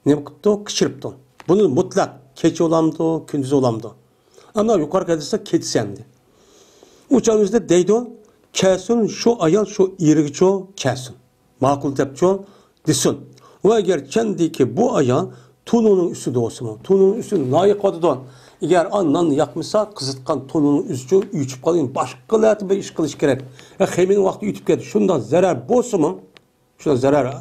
Ne yapıptı? Kışırıptı. Bunu mutlak keçi olamdı, kündüz olamdı. Ama yukarı kadırsa keçsendi. Uçağınızda deydi o, kesin şu ayal şu irgiçi o kesin. Makul tepçi o disin. Ve eğer kendiki bu ayal tununun üstü de olsun. Tununun üstü layık adıdan. Eğer andan yakmışsa kızıtkan tonunun üstü üçüp kalın. Başkalarına bir iş kılış gerek. Heminin vakti ütüp geldi. Şundan zarar bolsa mı? Şundan zarar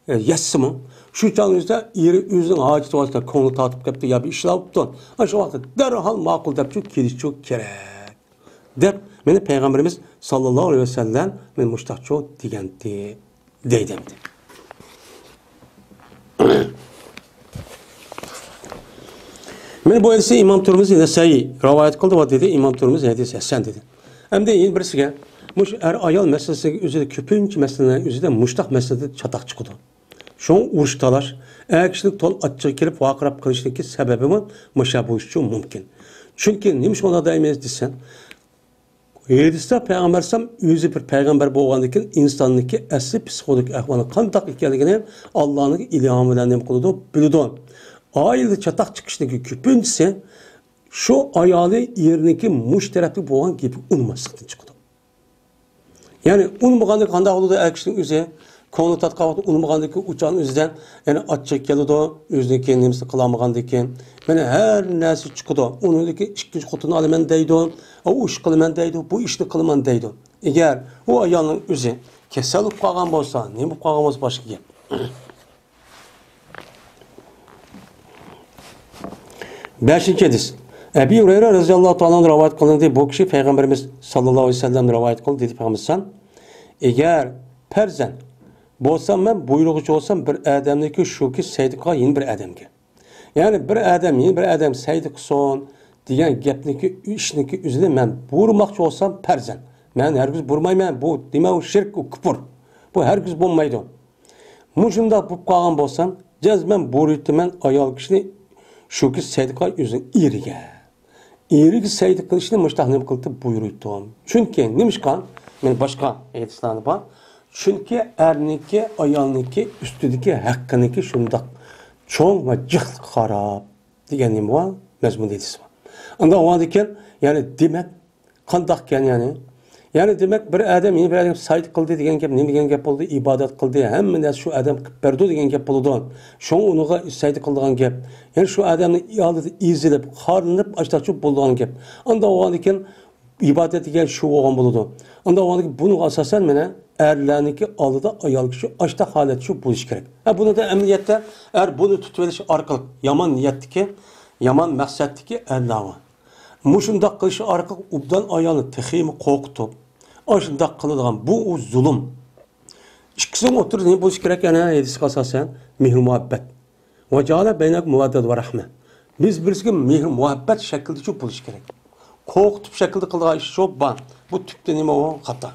yetsi mi? Şu canınızda iri üzün hacı tuvaletine konu tatıp geldi. Ya bir işler yaptın. Şu vakti derhal makul tepçi kiriş çok gerek. Der, meni Peygamberimiz sallallahu aleyhi ve sellem men muştakçı digendi. Deydemdi. Men bu hadisi İmam Tirmizi Nesai rivayet kıldı ve dedi İmam Tirmizi hadisi sen dedi. Hem de yeni birisiga muş ayal meselesi üzerinde köpünç meselelerinin üzerinde muştak meselede çatak çıkdı. Şoň uruş talaş, kişilik tol açık kelip vaqırap kılışdaki sebebimi muşa bu işçi mümkün. Çünkü neymiş ona da emez desen Hadisde Peygambersem özü bir peygamber bolgandyken insanyňky asli psixologik ahwaly kandak ekenligini Allah'ın ilhamı bilen nem kıldı bildi. Aýyly çatak çıkışdaki küpüncisi şu ayaly yerindeki müşterekli bolgan gibi unmasykdan çıktı. Yani unmagandyk kandak boldy erkişiň özü konu tatkavat unmagandyky uçan özüden yani açık geldi özündeki nemsi kılamagandyken mene her näse çıkdı. Onundaki ikinci kutunu alyman deydi. O iş kılman deydi. Bu işni kılman deydi. Eğer o ayalın özü keselik kalgan bolsa, ne bu kalgan bolsa başka gep. Beşinci hadis. Ebi Hureyre radıyallahu ta'ala rivayet kılındı. Bu kişi Peygamberimiz sallallahu aleyhi ve sellem rivayet kıldı dedi Peygamberimiz. Eğer perzen bolsam ben buyruğucu olsam bir adamdaki şu ki seydiqa yeni bir adamga. Yani bir adam yeni bir adam seydiq son degan gapniki ishniki üzerine men burmoqchi olsam perzen. Men hergiz burmayman. Bu dema o shirk o kufr. Bu hergiz bo'lmaydi. Mushunda bo'lib qolgan bo'lsam, jazman buruytiman ayol kishini shuki seydiqa o'zini eriga. Eriga seydiq qilishni mushtahnim qilib buyuruydim. Chunki nimishqan men boshqa aytishlarni bor. Chunki erniki ayolniki ustidagi haqqiniki shundoq cho'ng va jihl qarab degan nima bor? Mazmun deysiz. Anda o andiken yani demek kandakken yani demek bir adam yeni bir adam sayt kıldı degen gap ne degen gap oldu ibadet kıldı hemmede şu adam berdu degen gap oldu. Şoň onuga sayt kıldıgan gap. Yani şu adamny ýaly izlep, harynıp açtaçyp bolduğan gap. Anda o andiken ibadet degan shu bo'lgan bo'ladi. Unda buni asosan mana erlarniki oldida ayol kishi ashta holat shu bo'lishi kerak. Ha buni da amaliyotda buni tutib olish orqali yomon niyatdiki, yomon maqsaddiki erlar. Mushundaq qilish orqali ubdan ayolni teximi qo'rqitib, ashundaq qiladigan bu zulm. İkisinin oturur ne bo'lishi kerak ana hadisga asosan mehr muhabbat. Va ja'ala baynak muwaddat va rahma. Biz birisiga mehr muhabbat shaklida shu bo'lishi kerak. Qo'rqitib shaklda qilgan ish shu ban. Bu tipda nima o xato.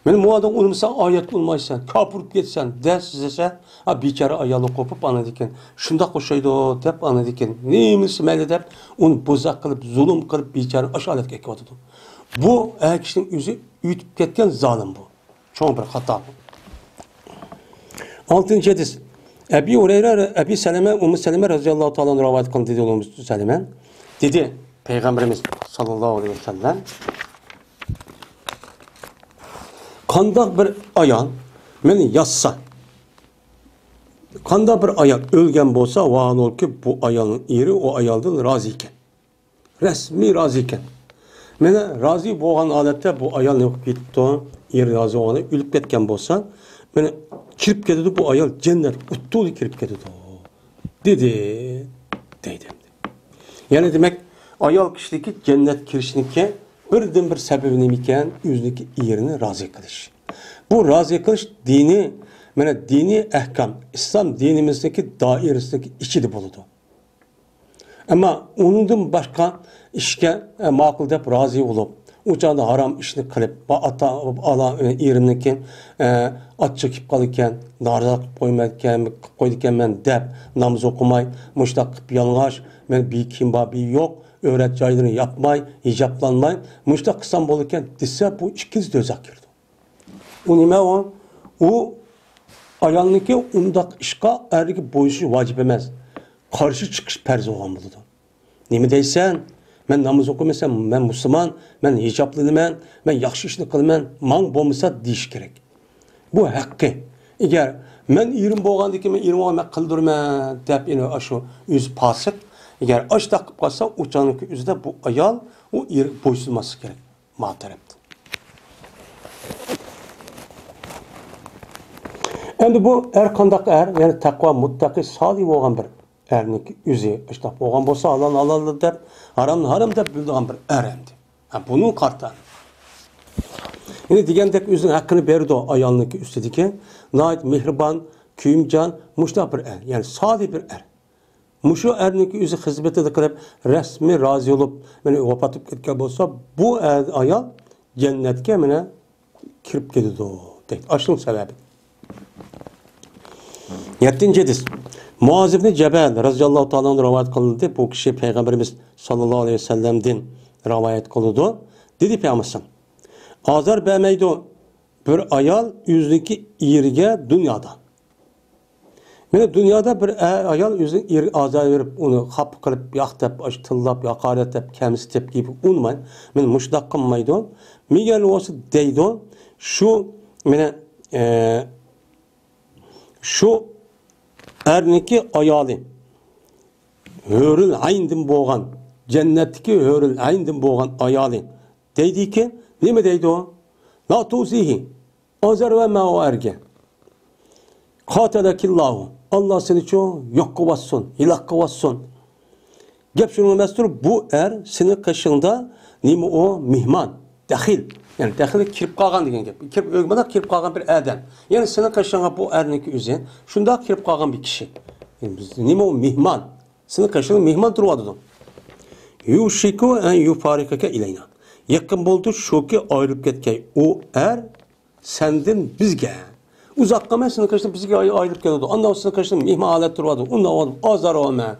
Men muodam unimsan oyat bo'lmaysan, kapurib ketsan, dars desa, ha bechora ayolni qo'pib anadi ekan. Shunda qo'shaydi deb anadi ekan. Nemisi mayli deb uni bo'zaq qilib, zulm qilib bechora asholatga ketadi. Bu kishining o'zi uyutib ketgan zolim bu. Cho'ng bir xato bu. 6. hadis. Ebi Hureyre, Ebi Seleme, Ummu Seleme radıyallahu ta'ala rivayet kıldı dedi Ummu Seleme. Dedi Peygamberimiz sallallahu aleyhi ve sellem. Kandak bir ayol meni yatsa. Kandak bir ayol ölgen bolsa, vahan ol ki bu ayolun eri o ayoldan razı iken. Resmi razı iken. Mene razı bo'lgan holatda bu ayol ne qilib ketdi? Eri razı bo'lgani o'lib ketgan bo'lsa, meni kirib ketdi bu ayol cennet uttuğu kirib ketdi. Dedi. Deydi. Yani demek ayol kişideki cennet kirişiniki birden bir sebebi ne iken yüzdeki yerini razı kılış. Bu razı kılış dini, mene dini ehkam, İslam dinimizdeki dairesindeki içi de buludu. Ama onundan başka işke makul deyip razı olup, uçağında haram işini kılıp, ata ala yerimdeki at çekip kalırken, narza koyduğken ben deyip, namaz okumay, muştak yalıngaş, ben bir kim var bir yok, öğret caylarını yapmay, hicaplanmay, muştak kısam olurken disse bu ikiz dözak girdi. O nime o? O ayağındaki undak işka erki boyusu vacip emez. Karşı çıkış perzi olan buludu. Nemi deysen, ben namaz okumasam, ben Müslüman, ben hicaplıyım, ben yaxşı işini kılım, man bolmasa deyiş gerek. Bu hakkı. Eğer ben irim boğandaki ben irim olmak kıldırmam, deyip yine aşı yüz pasık. Eğer aç takıp kalsa uçağındaki yüzde bu ayal o boysuzması gerek. Muhteremdir. Endi bu kandak yani takva, muttaki, salih olgan bir ernik yüzü işte olgan bolsa Allah deb, haram deb bildiğin bir endi. Bunun kartı. Yine degandek özünün hakkını berdi o ayolniki üstedeki. Nait mehriban, kuyumcan, muşta bir yani salih bir Muşu erniki özü hizmetede kılıp resmi razı olup beni vapatıp ketken bolsa bu ayol cennetke mene kirip ketidi deydi. Aşının sebebi. 7. hadis. Muaz ibn Cebel radıyallahu ta'ala rivayet kılındı. Bu kişi Peygamberimiz sallallahu aleyhi ve sellem'den rivayet kılındı. Dedi Peygamberimiz. Azar bəmeydi bir ayal yüzdeki iyirge dünyada. Mene dünyada bir ayal yüzün iyirge azar verip onu hap kılıp, yaktep, tillap, yakaretep, kemsitep gibi unmayın. Mene muşdak kılmaydı. Miguel olsa deydi. Şu erniki ayali hörül ayndin boğan, cennetteki hörül ayndin boğan ayali deydi ki, ne mi deydi o? La tuzihi azar ve ma o erge katelekillahu Allah seni çoğu yok kovatsın, ilah kovatsın. Gep şunu mestur bu senin kaşında nimi o mihman, dahil. Yani dahil kirip kalgan degen gep. Kirip ögmada kirip kalgan bir adam. Yani senin kaşına bu erniki üzen, şunda kirip kalgan bir kişi. Yani nimi o mihman. Senin kaşına mihman durmadı. Yuşiku en yufarikake ileyna. Yakın buldu şu ki ayrılıp ketkey. O sendin bizge. Uzaklama senin kaşına bizge ayrılıp ketdi. Ondan senin kaşına mihman alet durmadı. Ondan azar olma.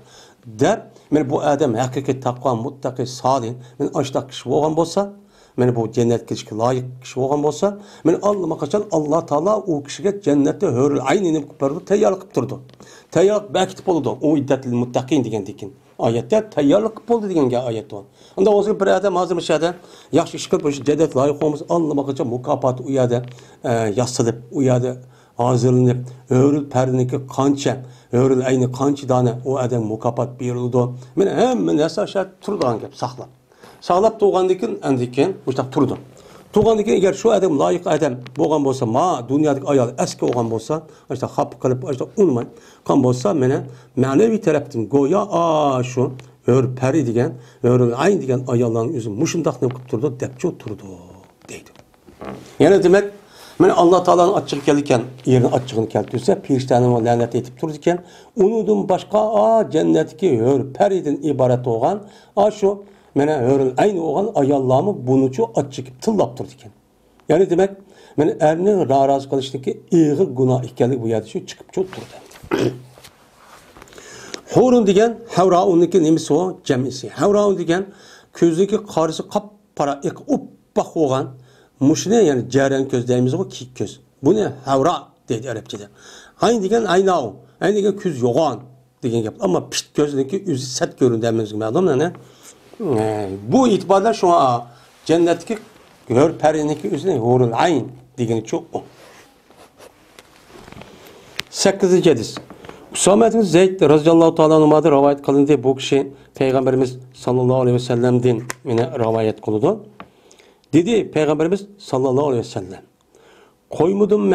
Der, men bu adam hakiki takva, muttaki, salih. Men aştak kişi olgan bolsa, men bu cennet kişiye layık kişi olgan bolsa, men Allah'a kaçan Allah Taala o kişiye cennette hörül aynini kopardı, tayyorluk turdu. Tayyorluk bekitip oldu. O iddetil muttaqin degan dekin. Ayette tayyorluk bo'ldi degan ayet o. Unda o'zi bir adam hozir mishada yaxshi ish qilib cennet layık olmuş Allah'a kaçan mukafat u yerda yasalib, u yerda hazırlanıp, hörül perdiniki qancha, hörül ayni qancha dona o adam mukafat berildi. Men hamma narsa turgan gap saqlab. Sağlap doğgandikin endikin muştaq turdu. Doğgandikin eğer şu adam layık adam boğan bolsa, ma dünyadaki ayal eski olgan bolsa, işte hap kılıp işte unmay kan bolsa mene manevi taraftan goya şu örperi degen, örül degen ayalların yüzü muşundaq ne qıp turdu, depço turdu deydi. Yani demek men Allah Taala'nın açık gelirken yerini açığını keltirse piriştani lanet etip turdu iken unudum başka cennetki örperiden ibaret olgan şu mene hörün aynı olgan ayallarımı bunuçu açık tıllap turdu iken. Yani demek men erinin razı kılıştaki iyi günah ikenlik bu yerde şu çıkıp çok turdu. Horun degen havrauniki nemisi o cemisi. Havraun degen közdeki karısı kapara uppaq olgan muşne yani ceren göz deyimiz o kik göz. Bu ne? Havra deydi Arapçada. Aynı degen aynao. Aynı degen köz yoğan degen gap. Ama pişt gözündeki yüzü set göründüğümüz gibi adam ne? Bu itibarla şu an cennetteki gör periniki yüzüne horun ayn degeni çok o. 8. hadis. Usame bin Zeyd radıyallahu ta'ala anhu'dan rivayet kılındı. Bu kişi Peygamberimiz sallallahu aleyhi ve sellem'den yine rivayet kıldı. Dedi Peygamberimiz sallallahu aleyhi ve sellem. Koymudum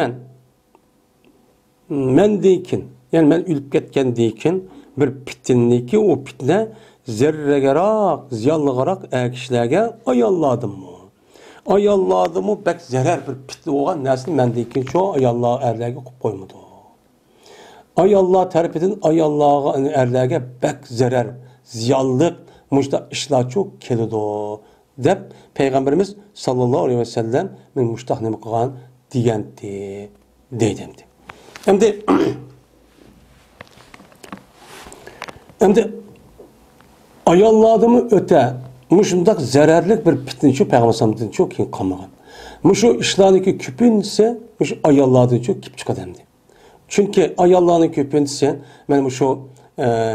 men deykin. Yani ben ülüp ketken deykin bir pittinliki o pitne zerregerak, ziyallıgarak kişilerge ayalladım mı? Ayalladım mı bek zerer bir pitli olan nesli men deykin şu ayallah erlerge koymudu. Ayallah terpedin ayallah erlerge bek zerer, ziyallık muşta işler çok kelido. Dep Peygamberimiz sallallahu aleyhi ve sellem men muştahnemi kılgan diyendi deydimdi. Hem ayalladımı öte muşundak zararlık bir pitinçi Peygamberimizden çok kim kamagan. Muşu işlarındaki küpünse muş ayalladığın çok kip çıkademdi. Çünkü ayalladığın küpünse men muşu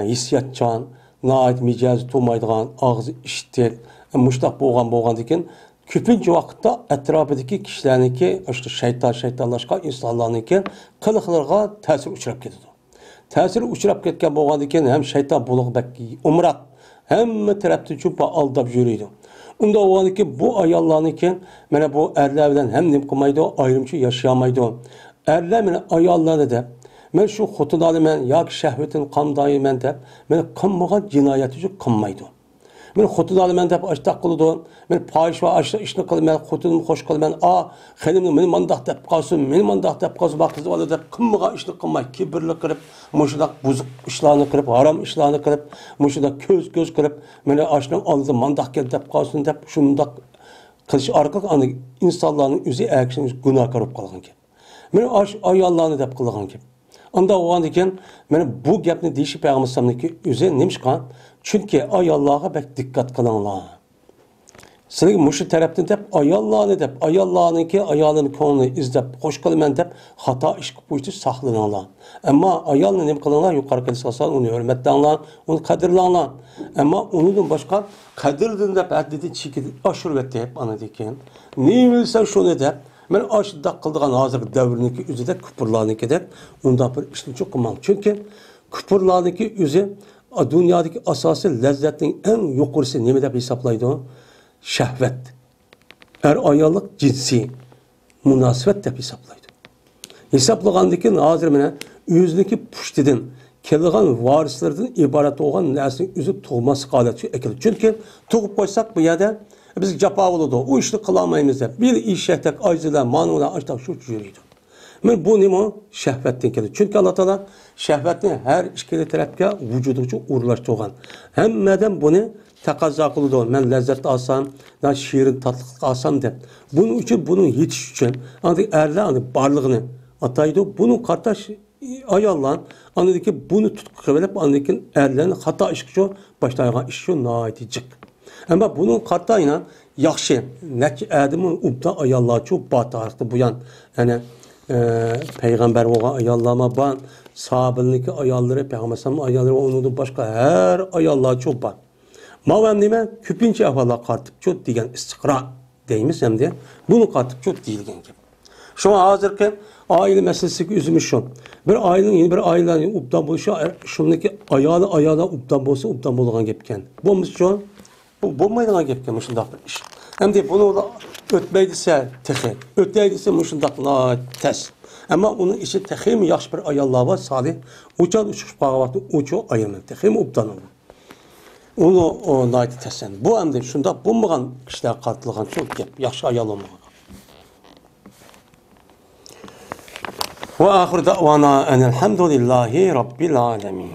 hissiyatçan, naat micaz tumaydıgan ağzı iştir. Muştaq boğan diken köpünce vakitte etrafındaki kişilerdeki işte şeytanlaşka insanlarınki kılıklarga tesir uçurap ketidi. Tesir uçurap ketken boğan diken hem şeytan buluq bekki umrat hem taraftan çupa aldap yürüydü. Unda boğan diken bu ayallarınki mene bu erlerden hem nim kılmaydı ayrımcı yaşayamaydı. Erler mene ayallarını da men şu xotunalı men yak şehvetin qandayı men de men qanmağa cinayeti şu qanmaydı. Men xotunalı men dep açtaq qılıdı. Men payiş ve açtaq işini qılıdı. Men xotunumu xoş qılıdı. Men xelimni meni mandaq dep qalsın. Meni mandaq dep qalsın. Bak qızı alı dep qımmağa işini qılmay. Kibirli qırıp, muşudaq buzuq işlarını qırıp, haram işlarını qırıp, muşudaq göz qırıp, meni açtım alıdı mandaq gel dep qalsın dep şundaq qilish arqılıq anı insanların üzü əksiniz günah qırıp qalğan ki. Men ayallarını dep qılğan ki. Anda oğan diken, bu gapni deyişi Peygamberimiz'deki üzerine neymiş kan? Çünkü ayallah'a bek dikkat kılanlar. Sizin muşu taraftan dep ayallah'ını dep, ayallah'ınki ayalını konunu izlep, hoş kılmen dep, hata iş kupuştu saklananlar. Ama ayalını nem kılanlar yukarı kılsasan onu hürmetlenler, onu kadirlanlar. Ama onun başka kadirden dep adeti çekidi aşırı vetti hep ana diken. Ne bilsen şunu dep. Men aşıda kıldığan hazır devrindeki üzüde küpürlarınki de ondan bir işini çok kılmalı. Çünkü küpürlarınki üzü dünyadaki asası lezzetin en yukarısı ne de hesaplaydı o? Şehvet. Ayallık cinsi münasebet de hesaplaydı. Hesaplagandaki hazır mene yüzdeki puştidin kelgan varislerden ibaret olan neslin üzü tuğması kaleti ekili. Çünkü tuğup koysak bu yerde biz capa oldu. O işi kılamayız da. Bir iş şehtek acılar, manular açtak şu yürüydü. Men bu nimo şehvetten geldi. Çünkü Allah Teala şehvetini her işkili tarafga vücuducu uğurlaştırgan. Hemmeden bunu takazza kıldı. Men lezzet alsam, da şiirin tatlık alsam de. Bunun için, bunun yetiş için, ancak erler barlığını ataydı. Bunun kardeş ayarlan, anladı ki bunu tutkıvelip anladı erlerin hata işkişi başlayan işkişi naidicik. Ama bunun katlayla yaxşı, neki adamın ubda ayallah çok batarıqdı bu yan. Yani Peygamber oğa ayallama ban, sahabınlıki ayalları, Peygamber'in ayalları, onun başka her ayallah çok bat. Mavem nime? Küpince ahvallah kartıp çok diyen istikra deyimiz hem de bunu kartıp çok değilgen gibi. Şu an hazırken aile meselesi üzümüş şu. Bir ailenin yeni bir ailenin ubdan buluşu, şundaki ayağına ubdan bulsa ubdan bulunan gepken. Bu şu an Bu bo'lmaydigan gapga shundoq bir ish. Endi buni o'tmay desa, texi, o'tay desa shundoq tas. Ammo uni ichi texim yaxshi bir ayollar bor, solih. Uçan uçup qolgan uçu ayırmak. Texim obdan olur. Onu o naiti tesen. Bu endi shundoq bo'lmagan kishilar qatilgan çok gap, yaxshi ayol olmagan. Ve ahir da'vana enelhamdülillahi rabbil alemin.